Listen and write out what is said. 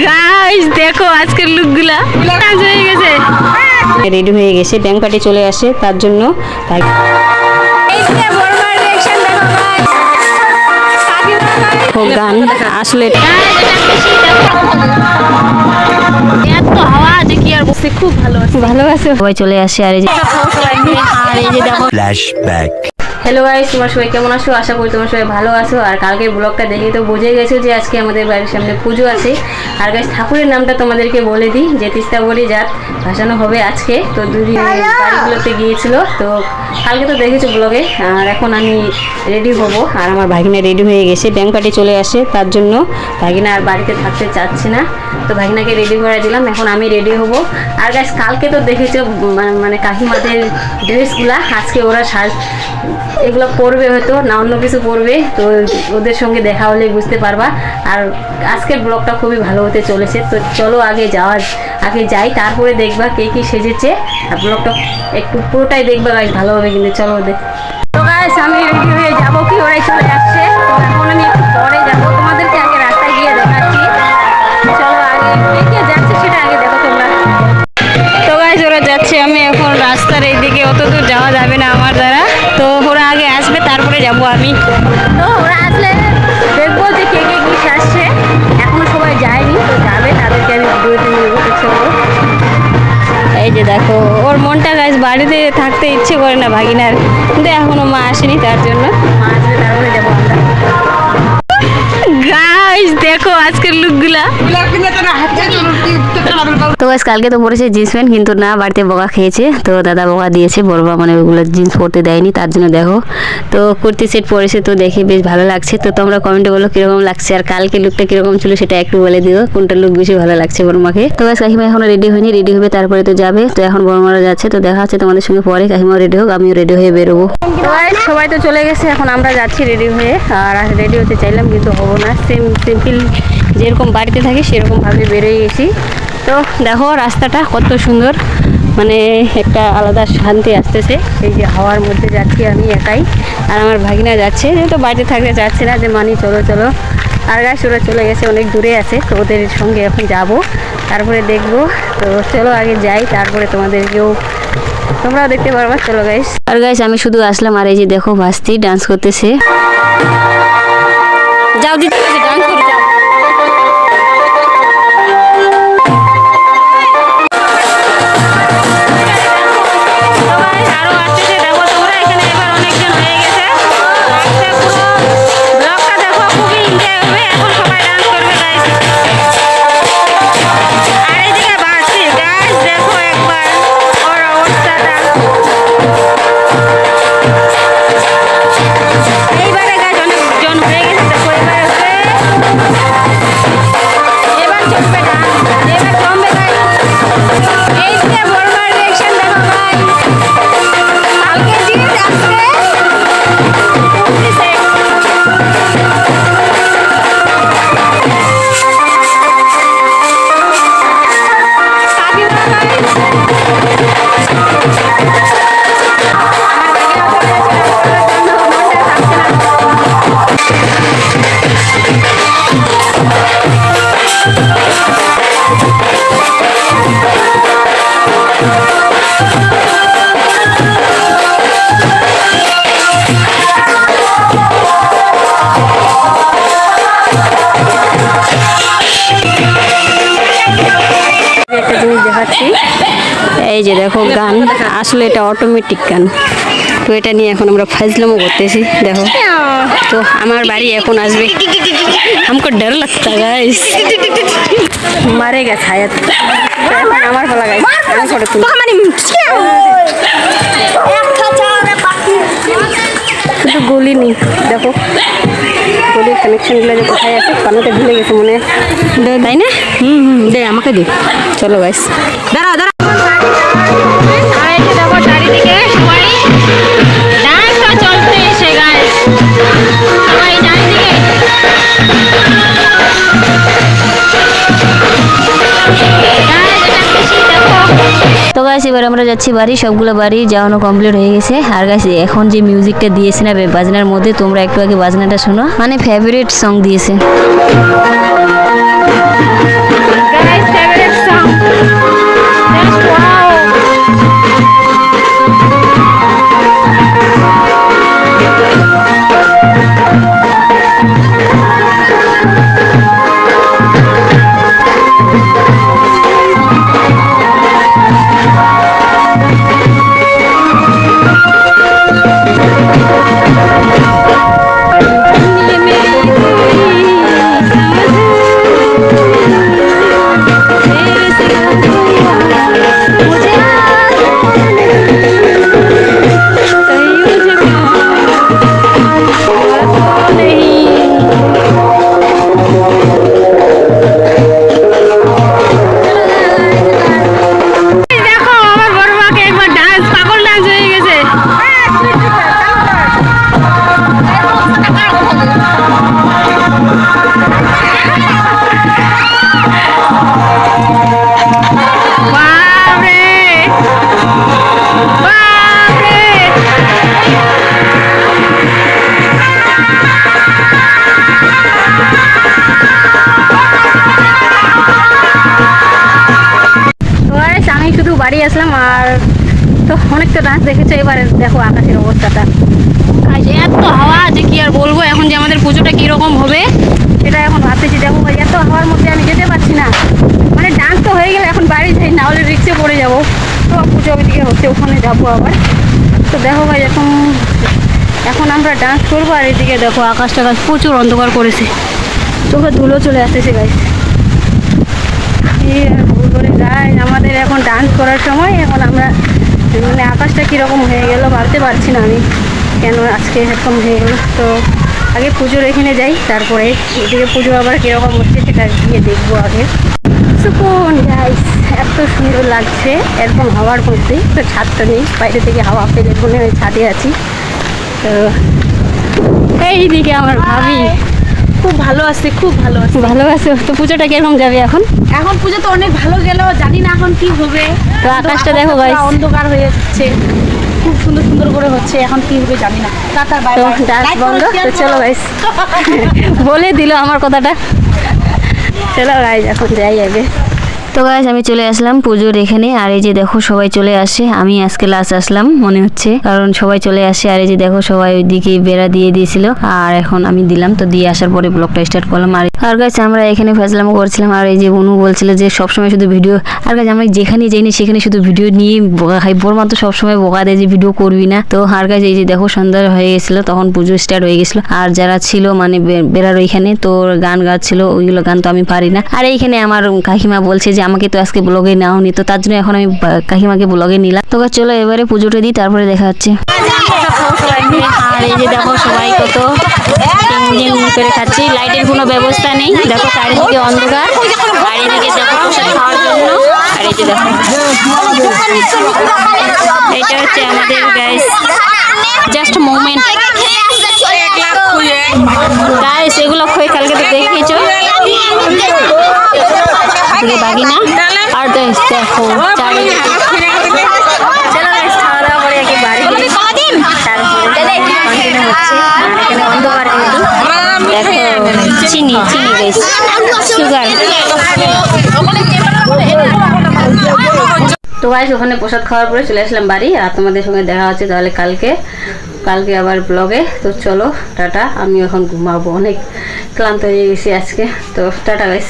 Guys দেখো আজকের লুকগুলা dance হয়ে গেছে, রেডি হয়ে গেছে, ব্যাংক পার্টি চলে আসে তার জন্য। তাই গান আসলে এত হাওয়া যে কি আর বসে, খুব ভালো আছে, ভালো আছে, সবাই চলে আসে। আর এই যে দেখো ফ্ল্যাশব্যাক। হ্যালো গাইস, তোমরা সবাই কেমন আছো? আশা করি তোমরা সবাই ভালো আছো। আর কালকের ব্লগটা দেখে তো বুঝে গেছো যে আজকে আমাদের বাড়ির সামনে পুজো আছে। আর গাইস ঠাকুরের নামটা তোমাদেরকে বলে দিই, যে তিস্তা বলি যার ভাসানো হবে আজকে। তো দুদিন বাড়িগুলোতে গিয়েছিল, তো কালকে তো দেখেছো ব্লগে। আর এখন আমি রেডি হব, আর আমার ভাগিনা রেডি হয়ে গেছে, ব্যাংক পার্টি চলে আসে তার জন্য। ভাগিনা আর বাড়িতে থাকতে চাচ্ছে না, তো ভাগিনাকে রেডি করে দিলাম, এখন আমি রেডি হব। আর গাইস কালকে তো দেখেছো মানে কাকিমাদের ড্রেসগুলা, আজকে ওরা এগুলো পরবে, হয়তো না অন্য কিছু পরবে, তো ওদের সঙ্গে দেখা হলে বুঝতে পারবা। আর আজকের ব্লগটা খুবই ভালো হতে চলেছে, তো চলো আগে যাই, তারপরে দেখবা কে কি সেজেছে। আর ব্লগটা একটু পুরোটাই দেখবা গাইস, ভালো হবে কিন্তু। চলো তো গাইস আমি রেডি হয়ে যাবো, কি ওরাই চলে আসছে, তো এখন আমি একটু পরে যাবো, তোমাদেরকে আগে রাস্তায় গিয়ে দেখাচ্ছি। চলো আগে কে যাচ্ছে সেটা আগে দেখো তোমরা। তো গাইস ওরা যাচ্ছে, আমি এখন রাস্তার এইদিকে, অত দূর যাওয়া যাবে না আমার দ্বারা, তো ওরা আগে আসবে তারপরে যাব আমি। তো ওরা আসলে দেখবো যে কে কে কি আসছে, এখনো সবাই যায়নি, তো যাবে, তাদেরকে আমি ভিডিওতে নিয়ে নেবো, ইচ্ছে করবো। এই যে দেখো ওর মনটা গাইস বাড়িতে থাকতে ইচ্ছে করে না ভাগিনার, কিন্তু এখনো মা আসেনি, তার জন্য মা আসলে তারপরে যাবো আমরা। গাইস দেখো আজকের লুকগুলা। তো গাইস কালকে তো পরেছে জিন্স প্যান্ট, কিন্তু না বাড়িতে বকা খেয়েছে, তো দাদা বকা দিয়েছে, বড়বা মানে ওইগুলো জিন্স পরতে দেয়নি, তার জন্য দেখো তো কুর্তি সেট পরেছে, তো দেখে বেশ ভালো লাগছে। তো তোমরা কমেন্টে বলো কিরকম লাগছে, আর কালকে লুকটা কিরকম ছিল সেটা একটু বলে দিও, কোনটা লুক বেশি ভালো লাগছে বড়মাকে। তো গাইস কাকিমা এখনো রেডি হয়নি, রেডি হবে তারপরে তো যাবে, তো এখন বড়মারা যাচ্ছে, তো দেখা হচ্ছে তোমাদের সঙ্গে পরে। কাকিমাও রেডি হোক, আমিও রেডি হয়ে বেরোবো। তো গাইস সবাই তো চলে গেছে, এখন আমরা যাচ্ছি রেডি হয়ে। আর রেডি হতে চাইলাম কিন্তু হবো না, সিম্পল যেরকম বাড়িতে থাকি সেরকম ভাবে বেরিয়ে গেছি। তো দেখো রাস্তাটা কত সুন্দর, মানে একটা আলাদা শান্তি আসতেছে। এই যে হাওয়ার মধ্যে যাচ্ছি আমি একাই, আর আমার ভাগিনা যাচ্ছে, যেহেতু বাড়িতে থাকতে চাচ্ছে না, যে মানি চলো চলো। আর গাছ ওরা চলে গেছে, অনেক দূরে আছে, তো ওদের সঙ্গে এখন যাব, তারপরে দেখবো। তো চলো আগে যাই, তারপরে তোমাদেরকেও তোমরাও দেখতে পারবা। চলো গাইস। আর গাইস আমি শুধু আসলাম, আর এই যে দেখো ভাস্তি ডান্স করতেছে, যাও দিদি ডান্স করে যাও। এই যে দেখো গান, আসলে এটা অটোমেটিক গান, তো এটা নিয়ে এখন আমরা ফাজলামো করতেছি। দেখো তো আমার বাড়ি এখন আসবে, আমাকে ডর লাগতা গাইস, মারেগা ছায়া। আমার বলা গাইস আমি ফটো তুলি, শুধু গলি নেই, দেখো গলির কানেকশনগুলো যে কোথায় আছে, পানাতে ভুলে গেছে মনে হয়, তাই না? দে আমাকে দে। চলো গাইস, দাঁড়া দাঁড়া। দেখো চারিদিকে সবাই ডান্সটা চলতে এসে গাইস, সবাই চারিদিকে। তো গাইস এবার আমরা যাচ্ছি বাড়ি, সবগুলো বাড়ি যাওয়ানো কমপ্লিট হয়ে গেছে। আর গাইস এখন যে মিউজিকটা দিয়েছে না বাজনার মধ্যে, তোমরা একটু আগে বাজনাটা শোনো, মানে ফেভারিট সং দিয়েছে। বাড়ি আসলাম। আর তো অনেক তো ডান্স দেখেছো, এবারে দেখো আকাশের অবস্থাটা, এত হাওয়া যে কি আর বলবো। এখন যে আমাদের পুজোটা কীরকম হবে সেটা এখন ভাবতেছি। দেখো ভাই এত হাওয়ার মধ্যে আমি যেতে পারছি না, মানে ডান্স তো হয়ে গেলে এখন বাড়ি যাই, না হলে রিক্সে পড়ে যাবো। তো পুজো ওইদিকে হচ্ছে, ওখানে যাবো আবার। তো দেখো ভাই এখন আমরা ডান্স করবো। আর এদিকে দেখো আকাশ টাকাশ প্রচুর অন্ধকার করেছে, চোখে ধুলো চলে আসতেছে গাইস। ভুল করে যাই, আমাদের এখন ডান্স করার সময়। এখন আমরা মানে আকাশটা কীরকম হয়ে গেল ভাবতে পারছি না আমি, কেন আজকে এরকম হয়ে গেল। তো আগে পুজোর এখানে যাই, তারপরে এদিকে পুজো আবার কীরকম হচ্ছে সেটা গিয়ে দেখবো আগে। সুকুন গাইস, এত সুন্দর লাগছে এরকম হাওয়ার মধ্যে। তো ছাদটা নেই, বাইরে থেকে হাওয়া পেলে মনে হয় ছাদে আছি। তো এইদিকে আমার ভাবি খুব ভালো আছে, খুব ভালো আছে। ভালো আছে। তো পুজোটা কিরকম যাবে এখন? এখন পুজো তো অনেক ভালো গেল, জানি না এখন কি হবে। তো আকাশটা দেখো গাইস, অন্ধকার হয়ে যাচ্ছে, খুব সুন্দর সুন্দর করে হচ্ছে, এখন কি হবে জানি না। Tata bye bye. ডান্স বন্ধ। তো চলো গাইস, বলে দিল আমার কথাটা। চলো গাইস এখন যাই আগে। তো গাইস আমি চলে আসলাম পুজোর এখানে। আর এই যে দেখো সবাই চলে আসে, আমি আজকে লাস্ট আসলাম মনে হচ্ছে, কারণ সবাই চলে আসে। আর এই যে দেখো সবাই ওইদিকে বেড়া দিয়ে দিয়েছিল, আর এখন আমি দিলাম। তো দিয়ে আসার পরে ব্লগটা স্টার্ট করলাম। আর গাইস আমরা এখানে ফেসলামও করছিলাম। আর এই যে বনু বলছিল যে সবসময় শুধু ভিডিও, আর গাইস আমরা যেখানে যাইনি সেখানে শুধু ভিডিও নিয়ে বোকা খাই। বোর মা তো সবসময় বোকা দেয় যে ভিডিও করবি না। তো আর গাইস এই যে দেখো সন্ধ্যা হয়ে গেছিলো, তখন পুজো স্টার্ট হয়ে গেছিলো। আর যারা ছিল মানে বেড়ার ওইখানে, তো গান গাচ্ছিল, ওইগুলো গান তো আমি পারি না। আর এইখানে আমার কাকিমা বলছে যে আমাকে তো আজকে ব্লগে নাওনি, তো তার জন্য এখন আমি কাকিমাকে ব্লগে নিলাম। তো চলো এবারে পুজোটা দিই, তারপরে দেখা হচ্ছে। আর এই যে দেখো সবাই কত করে খাচ্ছি, লাইটের কোনো ব্যবস্থা নেই। দেখো চারিদিকে অন্ধকার, আর এদিকে দেখো প্রসাদ খাওয়ার জন্য। আর এই যে দেখো এটা হচ্ছে আমাদের গাইস জাস্ট মোমেন্ট গাইস, এগুলো খই কালকে তো দেখেছো বাকি না। আর দেখো চারিদিকে, চলো গাইস খাওয়া দাওয়া করে একে বাড়ি যাই, তারপরে কন্টিনিউ হচ্ছে। আর এখানে অন্ধকার কিন্তু দেখো চিনি গাইস, সুগার। তো গাইস ওখানে প্রসাদ খাওয়ার পরে চলে আসলাম বাড়ি। আর তোমাদের সঙ্গে দেখা হচ্ছে তাহলে কালকে আবার ব্লগে। তো চলো টাটা, আমি এখন ঘুমাবো, অনেক ক্লান্ত হয়ে গেছি আজকে। তো টাটা গাইস।